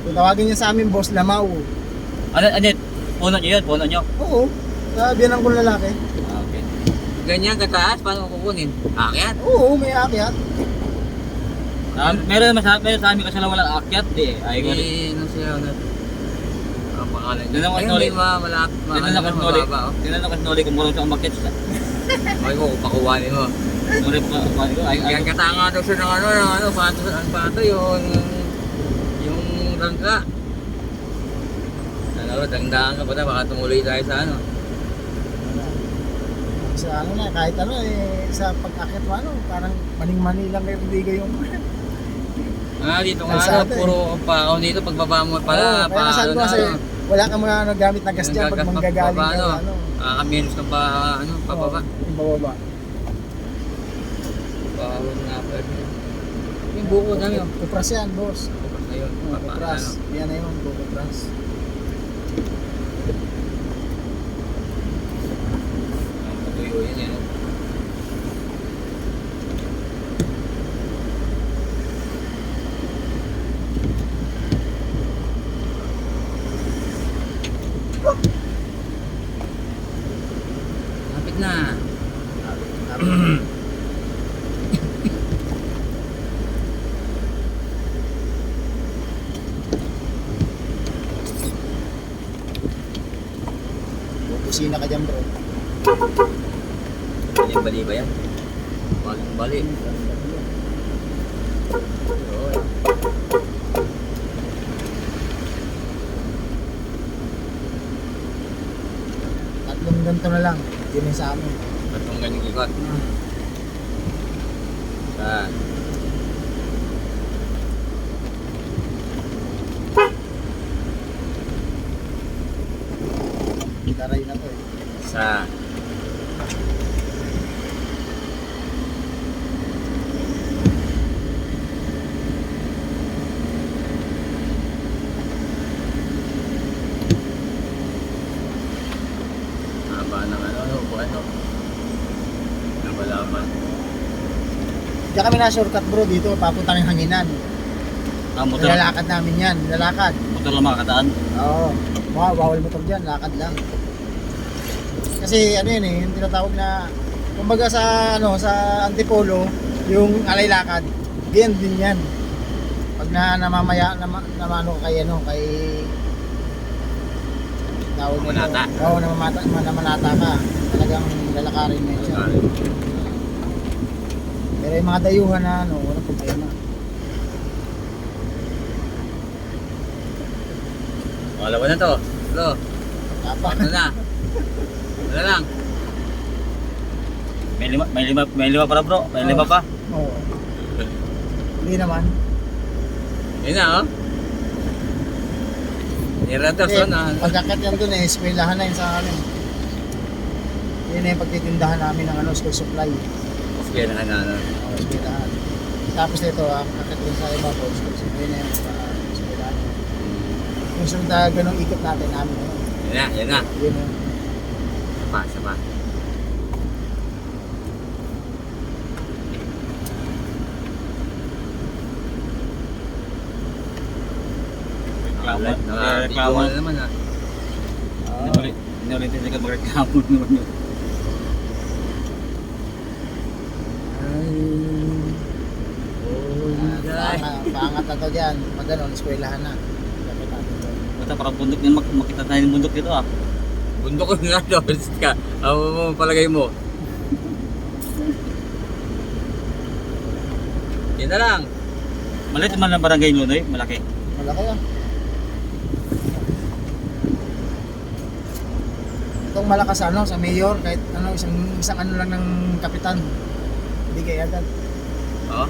Kung tawagin niya sa amin, Boss Lamaw. Ano, puno nyo yun? Puno nyo? Oo. Biyanan ko lalaki. Ah, okay. Ganyan kataas, paano ko kukunin? Akyat? Oo, may akyat. Meron sa amin kasi walang akyat eh. Ay, Ano siya, ang pangalan Doon ako Ayun, noli. di ba, malapit, mababa, oh. Tinanong ko sinuli kung marunong siya umakyat siya. Ay ko, pakuwanin mo. Sinuli ko, Yan katanga daw siya ng pato yung rangka. Dangdaan ka pa na, baka tumuloy tayo sa ano. Sa ano na, kahit ano sa pag-akyat mo, parang maning-mani lang kayo hindi yung... Dito nga, Kalsada, puro pakaw dito, pagbaba mo pala, kaya nasabi ko kasi, wala kang mga gamit na gas dyan pag manggagaling ka, Kakaminus ka pa, pababa. Yung bababa. Bawal nga pa. Yung buko na yun. Kupras yan, boss. Bukas na yun. Kupras. Yan na yun, kupras. Patuyo yun yan. Lapit na. Kusina ka dyan, bro. Bali ba yan? Bali. Tatlong ganito na lang. Yun yung sa amin. Tatlong ganyang ikot. Saan? Taray na to eh. Saan? Haba ng buwan no? Nabalaman. Diyan kami na shortcut, bro, dito. Papunta ng hanginan. Motor Nilalakad namin yan. Nilalakad. lang makakataan. Oo. Bawal motor dyan. Lakad lang. Kasi ano yun yung tinatawag na, kumbaga sa Antipolo, yung alay lakad. Ganyan din yan. Pag namamaya, namano kay tawag nila. Namanata. Oo, namanata ka. Talagang lalakarin mo yun siya. Pero yung mga dayuhan na walang problema. Wala na to. Hello. Tapa. Ano na? Wala lang. May lima para bro. May lima pa. Oo. Hindi naman. Yun na oh. Niratos na. Pagkakat yan dun eskwelahan na yun sa amin. Yun na yung pagtitindahan namin ng school supply. Kaya na Eskwelahan. Tapos dito, kakit rin sa iba po, school supply. Yun na yung eskwelahan. Yung sunod na ganong ikot natin namin. Yan na. Yun na. Sapa. Reklamo na naman ha. Inulitin ka magreklamo naman yun. Paangat na to dyan. Pag gano'n, eskwelahan na. Dapat natin doon. Basta parang bundok yan. Makita tayo ng bundok dito ah. Bundok ko nga daw. Ako mo palagay mo. Yan na lang. Maliit man ang barangay nyo, Noy. Malaki. Malaki yan. Itong malakas sa mayor, kahit isang ano lang ng kapitan. Hindi kaya agad. Oh.